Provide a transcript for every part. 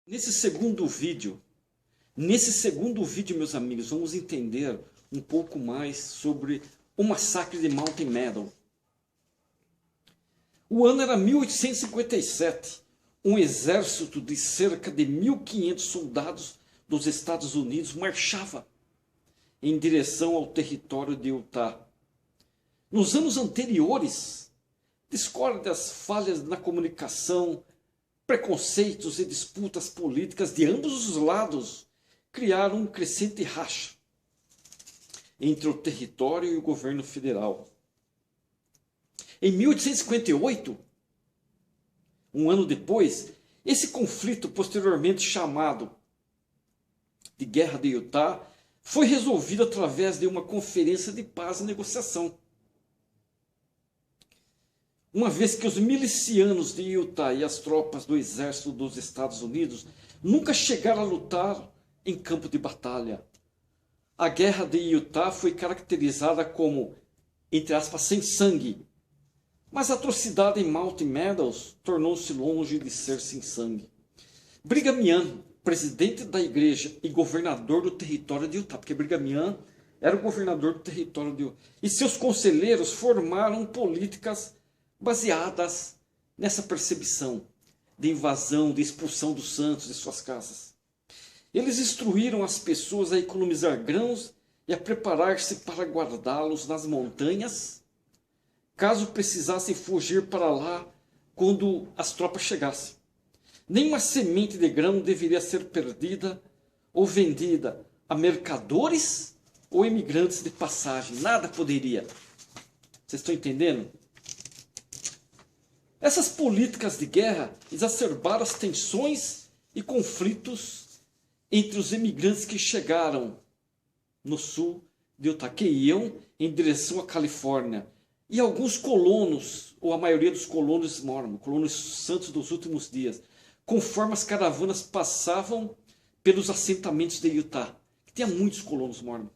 Nesse segundo vídeo, meus amigos, vamos entender um pouco mais sobre o massacre de Mountain Meadow. O ano era 1857. Um exército de cerca de 1.500 soldados dos Estados Unidos marchava em direção ao território de Utah. Nos anos anteriores, discórdias, falhas na comunicação, preconceitos e disputas políticas de ambos os lados criaram um crescente racha entre o território e o governo federal. Em 1858, um ano depois, esse conflito, posteriormente chamado de Guerra de Utah, foi resolvido através de uma conferência de paz e negociação. Uma vez que os milicianos de Utah e as tropas do exército dos Estados Unidos nunca chegaram a lutar em campo de batalha. A Guerra de Utah foi caracterizada como, entre aspas, sem sangue. Mas a atrocidade em Mountain Meadows tornou-se longe de ser sem sangue. Brigham Young, presidente da igreja e governador do território de Utah, porque Brigham Young era o governador do território de Utah, e seus conselheiros formaram políticas baseadas nessa percepção de invasão, de expulsão dos santos de suas casas. Eles instruíram as pessoas a economizar grãos e a preparar-se para guardá-los nas montanhas, caso precisassem fugir para lá quando as tropas chegassem. Nenhuma semente de grão deveria ser perdida ou vendida a mercadores ou imigrantes de passagem. Nada poderia. Vocês estão entendendo? Essas políticas de guerra exacerbaram as tensões e conflitos entre os imigrantes que chegaram no sul de Utah, que iam em direção à Califórnia, e alguns colonos, ou a maioria dos colonos mormons, colonos santos dos últimos dias, conforme as caravanas passavam pelos assentamentos de Utah, que tinha muitos colonos mormons.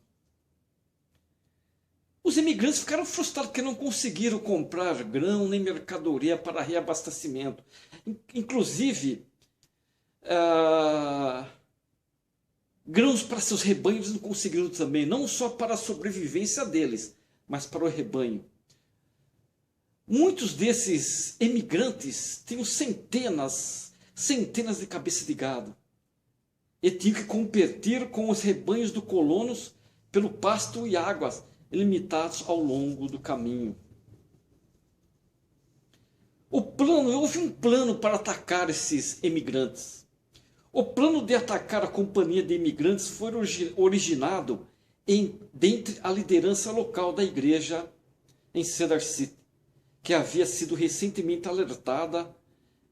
Os imigrantes ficaram frustrados porque não conseguiram comprar grão nem mercadoria para reabastecimento. Inclusive, grãos para seus rebanhos não conseguiram também, não só para a sobrevivência deles, mas para o rebanho. Muitos desses imigrantes tinham centenas de cabeças de gado e tinham que competir com os rebanhos dos colonos pelo pasto e águas limitados ao longo do caminho. Houve um plano para atacar esses imigrantes. O plano de atacar a companhia de imigrantes foi originado dentre a liderança local da igreja em Cedar City, que havia sido recentemente alertada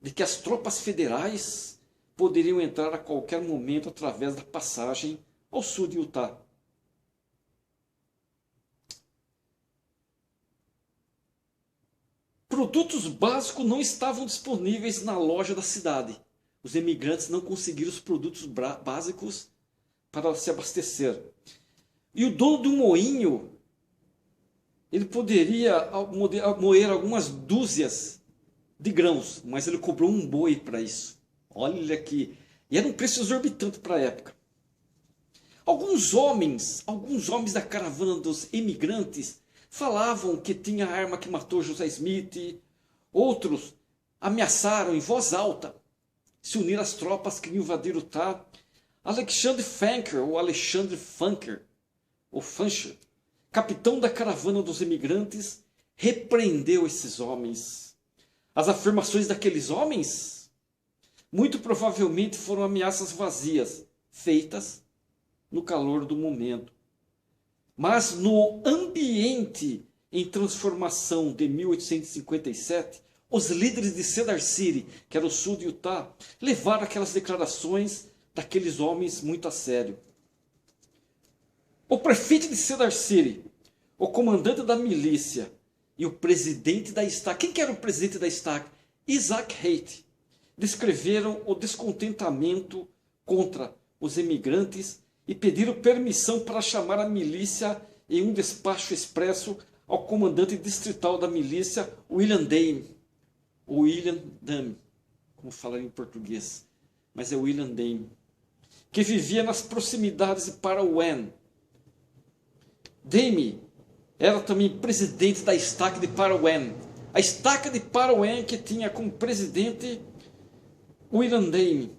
de que as tropas federais poderiam entrar a qualquer momento através da passagem ao sul de Utah. Produtos básicos não estavam disponíveis na loja da cidade. Os imigrantes não conseguiram os produtos básicos para se abastecer. E o dono do moinho, ele poderia moer algumas dúzias de grãos, mas ele cobrou um boi para isso. Olha aqui. E era um preço exorbitante para a época. Alguns homens da caravana dos imigrantes falavam que tinha a arma que matou José Smith. Outros ameaçaram em voz alta se unir às tropas que iam invadir Utah. Alexander Funker, capitão da caravana dos imigrantes, repreendeu esses homens. As afirmações daqueles homens, muito provavelmente, foram ameaças vazias, feitas no calor do momento. Mas no ambiente em transformação de 1857, os líderes de Cedar City, que era o sul de Utah, levaram aquelas declarações daqueles homens muito a sério. O prefeito de Cedar City, o comandante da milícia e o presidente da STAC, quem que era o presidente da STAC? Isaac Haight, descreveram o descontentamento contra os imigrantes e pediram permissão para chamar a milícia em um despacho expresso ao comandante distrital da milícia, William Dame, como falar em português. mas é William Dame, que vivia nas proximidades de Parowan. Dame era também presidente da estaca de Parowan. A estaca de Parowan que tinha como presidente William Dame.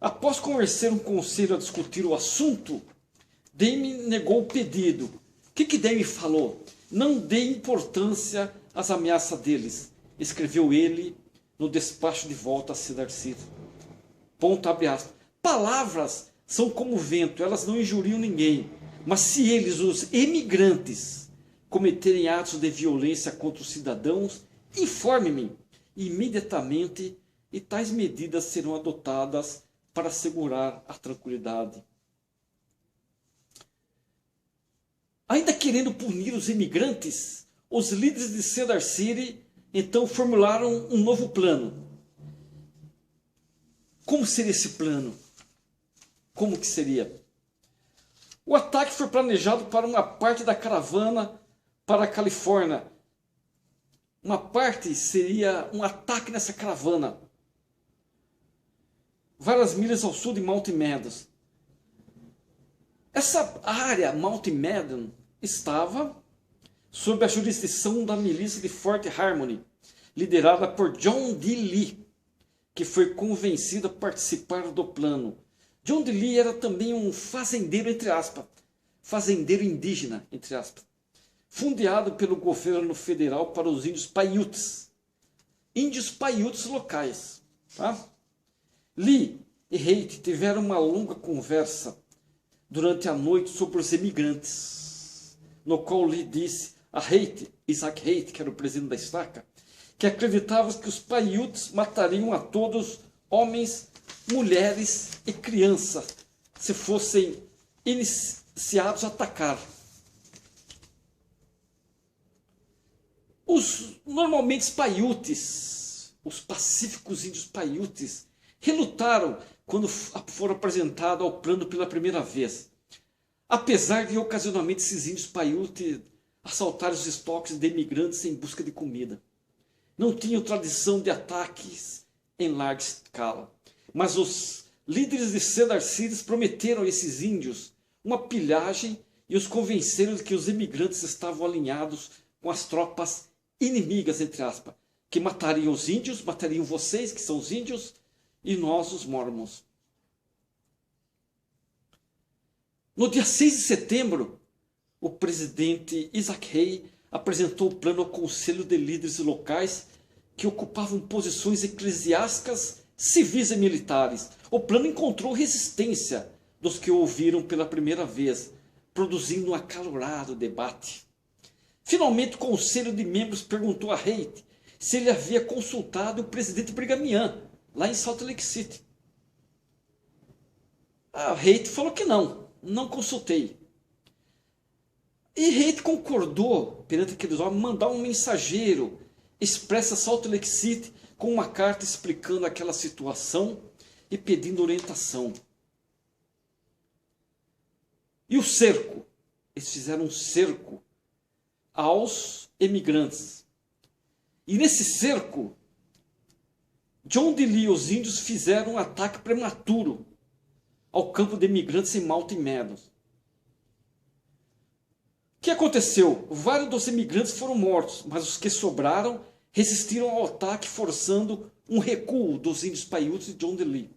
Após conversar um conselho a discutir o assunto, Dame negou o pedido. O que Dame falou? Não dê importância às ameaças deles, escreveu ele no despacho de volta a Cedar City. Ponto, abre aspas. Palavras são como vento, elas não injuriam ninguém. Mas se eles, os emigrantes, cometerem atos de violência contra os cidadãos, informe-me imediatamente e tais medidas serão adotadas para assegurar a tranquilidade. Ainda querendo punir os imigrantes, os líderes de Cedar City então formularam um novo plano. Como seria esse plano? Como que seria? O ataque foi planejado para uma parte da caravana para a Califórnia. Uma parte seria um ataque nessa caravana, várias milhas ao sul de Mount Meadows. Essa área, Mount Meadows, estava sob a jurisdição da milícia de Fort Harmony, liderada por John D. Lee, que foi convencido a participar do plano. John D. Lee era também um fazendeiro, entre aspas, fazendeiro indígena, entre aspas, fundeado pelo governo federal para os índios Paiutes locais. Tá? Lee e Haight tiveram uma longa conversa durante a noite sobre os imigrantes, no qual Lee disse a Haight, Isaac Haight, que era o presidente da estaca, que acreditava que os Paiutes matariam a todos, homens, mulheres e crianças, se fossem iniciados a atacar. Normalmente os Paiutes, os pacíficos índios Paiutes, relutaram quando foram apresentados ao plano pela primeira vez. Apesar de ocasionalmente esses índios Paiutes assaltarem os estoques de imigrantes em busca de comida. Não tinham tradição de ataques em larga escala. Mas os líderes de Cedar City prometeram a esses índios uma pilhagem e os convenceram de que os imigrantes estavam alinhados com as tropas inimigas, entre aspas, que matariam os índios, matariam vocês, que são os índios, e nós, os mormons. No dia 6 de setembro, o presidente Isaac Hayes apresentou o plano ao Conselho de Líderes Locais que ocupavam posições eclesiásticas, civis e militares. O plano encontrou resistência dos que o ouviram pela primeira vez, produzindo um acalorado debate. Finalmente, o Conselho de Membros perguntou a Haight se ele havia consultado o presidente Brigham Young, lá em Salt Lake City. A Haight falou que não consultei. E Haight concordou, perante aqueles homens, mandar um mensageiro expressa Salt Lake City com uma carta explicando aquela situação e pedindo orientação. E o cerco? Eles fizeram um cerco aos emigrantes. E nesse cerco, John D. Lee e os índios fizeram um ataque prematuro ao campo de imigrantes em Mount Meadows. O que aconteceu? Vários dos imigrantes foram mortos, mas os que sobraram resistiram ao ataque, forçando um recuo dos índios Paiutes e John D. Lee.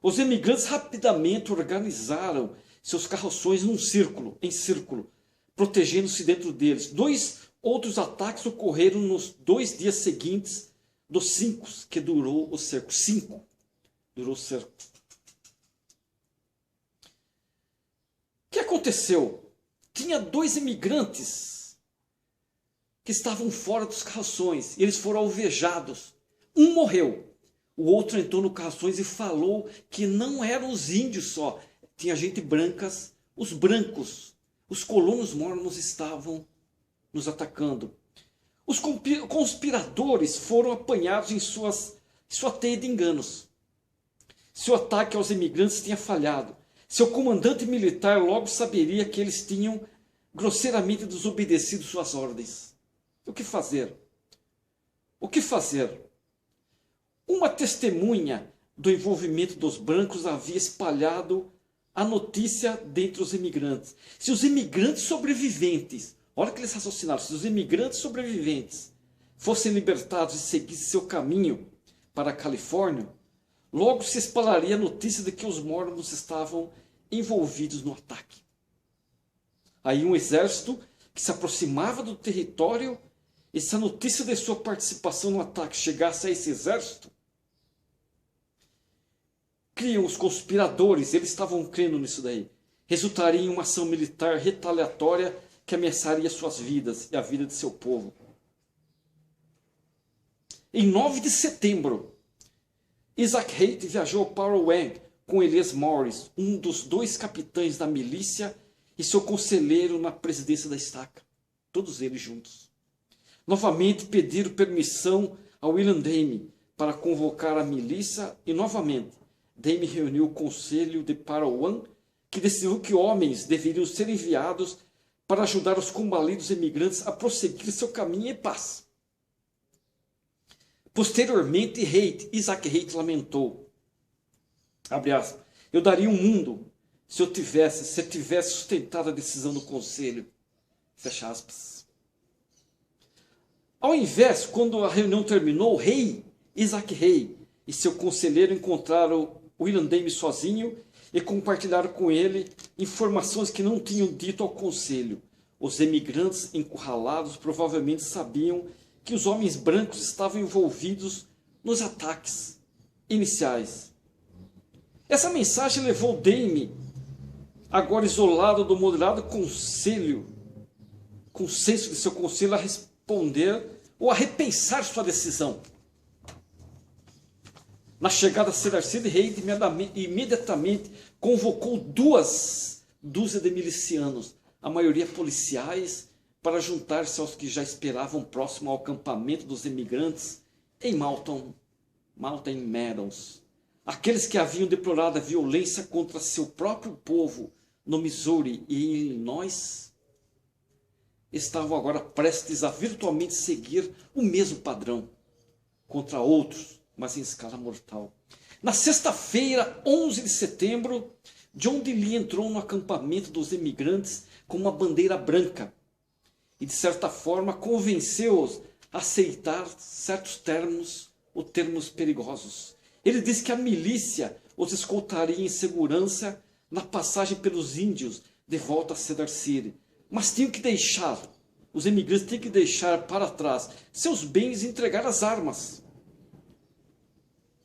Os imigrantes rapidamente organizaram seus carroções em círculo, protegendo-se dentro deles. 2 outros ataques ocorreram nos 2 dias seguintes dos 5 que durou o cerco. 5 durou o cerco. O que aconteceu? Tinha 2 imigrantes que estavam fora dos carroções. E eles foram alvejados. Um morreu. O outro entrou no carroções e falou que não eram os índios só. Tinha gente brancas. Os brancos, os colonos mormons estavam nos atacando. Os conspiradores foram apanhados em sua teia de enganos. Seu ataque aos imigrantes tinha falhado. Seu comandante militar logo saberia que eles tinham grosseiramente desobedecido suas ordens. O que fazer? O que fazer? Uma testemunha, do envolvimento dos brancos havia espalhado a notícia dentre os imigrantes. Se os imigrantes sobreviventes, olha que eles raciocinaram, se os imigrantes sobreviventes fossem libertados e seguissem seu caminho para a Califórnia, logo se espalharia a notícia de que os mormons estavam envolvidos no ataque. Aí um exército que se aproximava do território, e se a notícia de sua participação no ataque chegasse a esse exército, criam os conspiradores, eles estavam crendo nisso daí, resultaria em uma ação militar retaliatória que ameaçaria suas vidas e a vida de seu povo. Em 9 de setembro, Isaac Haight viajou para Wang com Elias Morris, um dos 2 capitães da milícia e seu conselheiro na presidência da estaca. Todos eles juntos. Novamente pediram permissão a William Dame para convocar a milícia e novamente Dame reuniu o conselho de Parowan, que decidiu que homens deveriam ser enviados para ajudar os combalidos imigrantes a prosseguir seu caminho em paz. Posteriormente, Isaac Haight lamentou, abre aspas, eu daria um mundo se tivesse sustentado a decisão do conselho, fecha aspas. Ao invés, quando a reunião terminou, Isaac Haight e seu conselheiro encontraram William Dame sozinho e compartilharam com ele informações que não tinham dito ao conselho. Os emigrantes encurralados provavelmente sabiam que os homens brancos estavam envolvidos nos ataques iniciais. Essa mensagem levou Dame, agora isolado do moderado consenso de seu conselho, a responder ou a repensar sua decisão. Na chegada a Cedar-City, Haight imediatamente convocou 2 dúzias de milicianos, a maioria policiais, para juntar-se aos que já esperavam próximo ao acampamento dos imigrantes em Mountain Meadows. Aqueles que haviam deplorado a violência contra seu próprio povo no Missouri e em Illinois estavam agora prestes a virtualmente seguir o mesmo padrão contra outros, mas em escala mortal. Na sexta-feira, 11 de setembro, John DeLee entrou no acampamento dos imigrantes com uma bandeira branca e, de certa forma, convenceu-os a aceitar certos termos perigosos. Ele disse que a milícia os escoltaria em segurança na passagem pelos índios de volta a Cedar City, mas os imigrantes tinham que deixar para trás seus bens e entregar as armas,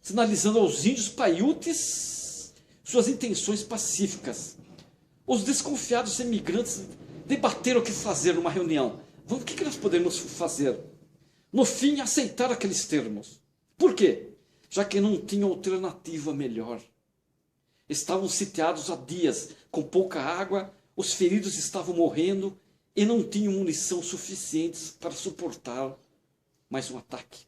sinalizando aos índios paiutes suas intenções pacíficas. Os desconfiados imigrantes debateram o que fazer numa reunião. O que nós podemos fazer? No fim, aceitaram aqueles termos. Por quê? Já que não tinham alternativa melhor. Estavam sitiados há dias, com pouca água, os feridos estavam morrendo e não tinham munição suficiente para suportar mais um ataque.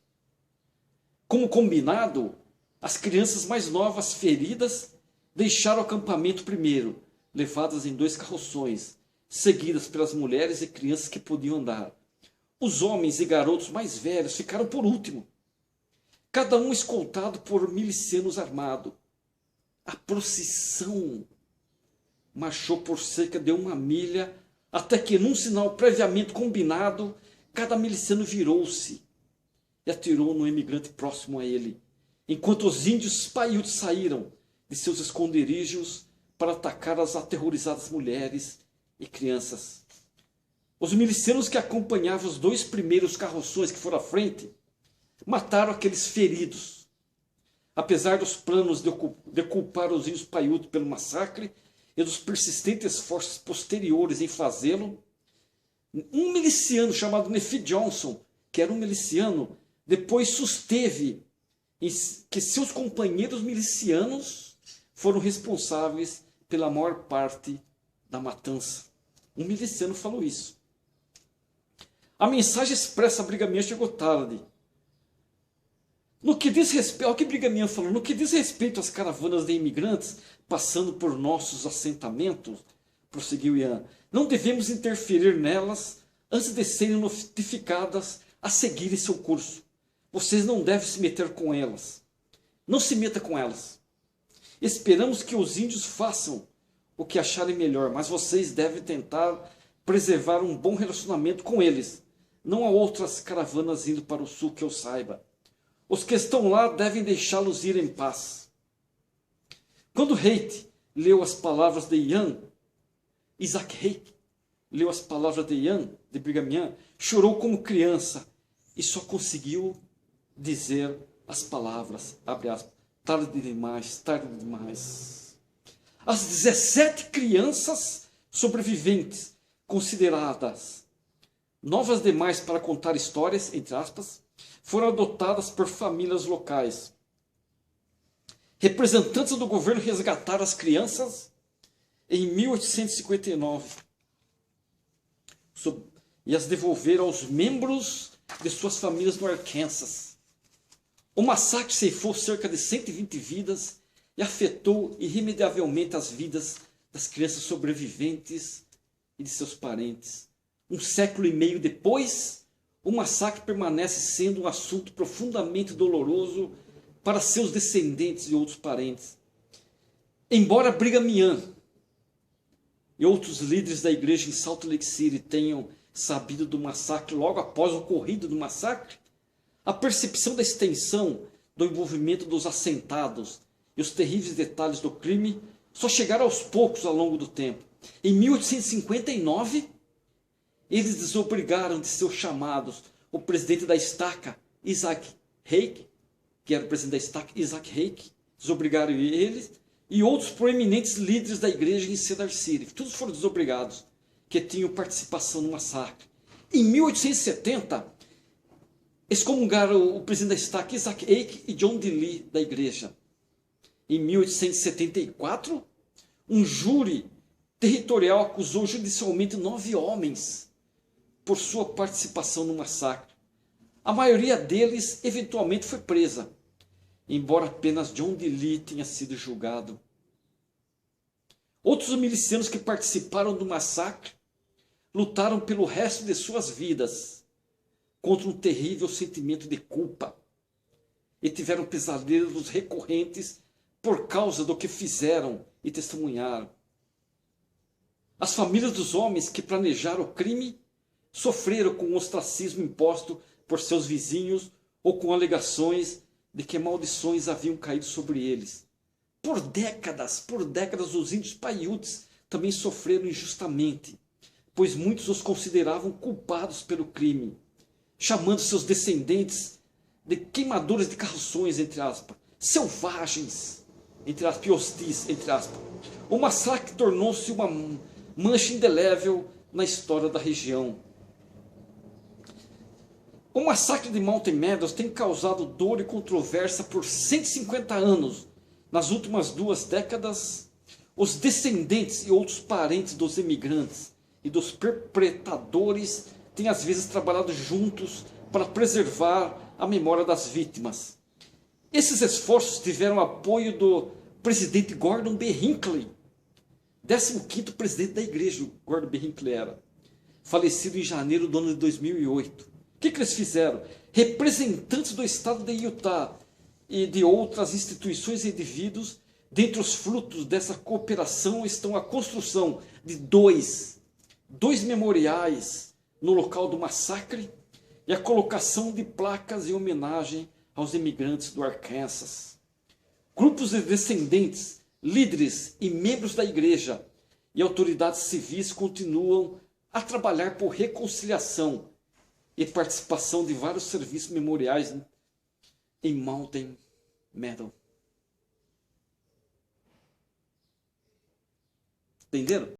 Como combinado, as crianças mais novas feridas deixaram o acampamento primeiro, levadas em 2 carroções, seguidas pelas mulheres e crianças que podiam andar. Os homens e garotos mais velhos ficaram por último, cada um escoltado por milicianos armados. A procissão marchou por cerca de 1 milha, até que, num sinal previamente combinado, cada miliciano virou-se e atirou no imigrante próximo a ele, enquanto os índios paiutes saíram de seus esconderijos para atacar as aterrorizadas mulheres e crianças. Os milicianos que acompanhavam os 2 primeiros carroções que foram à frente mataram aqueles feridos. Apesar dos planos de culpar os índios paiutes pelo massacre e dos persistentes esforços posteriores em fazê-lo, um miliciano chamado Nephi Johnson, que era um miliciano, depois susteve que seus companheiros milicianos foram responsáveis pela maior parte da matança. Um miliciano falou isso. A mensagem expressa a Brigham Young chegou tarde. No que diz respeito, ao que Brigham Young falou, no que diz respeito às caravanas de imigrantes passando por nossos assentamentos, prosseguiu Young, não devemos interferir nelas antes de serem notificadas a seguirem seu curso. Vocês não devem se meter com elas. Não se meta com elas. Esperamos que os índios façam o que acharem melhor, mas vocês devem tentar preservar um bom relacionamento com eles. Não há outras caravanas indo para o sul que eu saiba. Os que estão lá devem deixá-los ir em paz. Quando Haight leu as palavras de Isaac Haight leu as palavras de de Brigham Young, chorou como criança e só conseguiu dizer as palavras, abre aspas, tarde demais, tarde demais. As 17 crianças sobreviventes, consideradas novas demais para contar histórias, entre aspas, foram adotadas por famílias locais. Representantes do governo resgataram as crianças em 1859 e as devolveram aos membros de suas famílias no Arkansas. O massacre ceifou cerca de 120 vidas e afetou irremediavelmente as vidas das crianças sobreviventes e de seus parentes. Um século e meio depois, o massacre permanece sendo um assunto profundamente doloroso para seus descendentes e outros parentes. Embora Brigham Young e outros líderes da igreja em Salt Lake City tenham sabido do massacre logo após o ocorrido do massacre, a percepção da extensão do envolvimento dos assentados e os terríveis detalhes do crime só chegaram aos poucos ao longo do tempo. Em 1859, eles desobrigaram de seus chamados o presidente da estaca, Isaac Haight, que era o presidente da estaca, Isaac Haight, desobrigaram eles e outros proeminentes líderes da igreja em Cedar City. Todos foram desobrigados, que tinham participação no massacre. Em 1870, excomungaram o presidente da estaca, Isaac Haight, e John D. Lee da igreja. Em 1874, um júri territorial acusou judicialmente 9 homens por sua participação no massacre. A maioria deles eventualmente foi presa, embora apenas John D. Lee tenha sido julgado. Outros milicianos que participaram do massacre lutaram pelo resto de suas vidas contra um terrível sentimento de culpa e tiveram pesadelos recorrentes por causa do que fizeram e testemunharam. As famílias dos homens que planejaram o crime sofreram com o ostracismo imposto por seus vizinhos ou com alegações de que maldições haviam caído sobre eles. Por décadas, os índios Paiutes também sofreram injustamente, pois muitos os consideravam culpados pelo crime, chamando seus descendentes de queimadores de carroções, entre aspas, selvagens, entre aspas, e hostis, entre aspas. O massacre tornou-se uma mancha indelével na história da região. O massacre de Mountain Meadows tem causado dor e controvérsia por 150 anos. Nas últimas 2 décadas, os descendentes e outros parentes dos imigrantes e dos perpetradores têm às vezes trabalhado juntos para preservar a memória das vítimas. Esses esforços tiveram apoio do presidente Gordon B. Hinckley, 15º presidente da igreja, Gordon B. Hinckley era, falecido em janeiro do ano de 2008. O que eles fizeram? Representantes do estado de Utah e de outras instituições e indivíduos, dentre os frutos dessa cooperação estão a construção de dois memoriais no local do massacre e a colocação de placas em homenagem aos imigrantes do Arkansas. Grupos de descendentes, líderes e membros da igreja e autoridades civis continuam a trabalhar por reconciliação e participação de vários serviços memoriais em Mountain Meadows. Entenderam?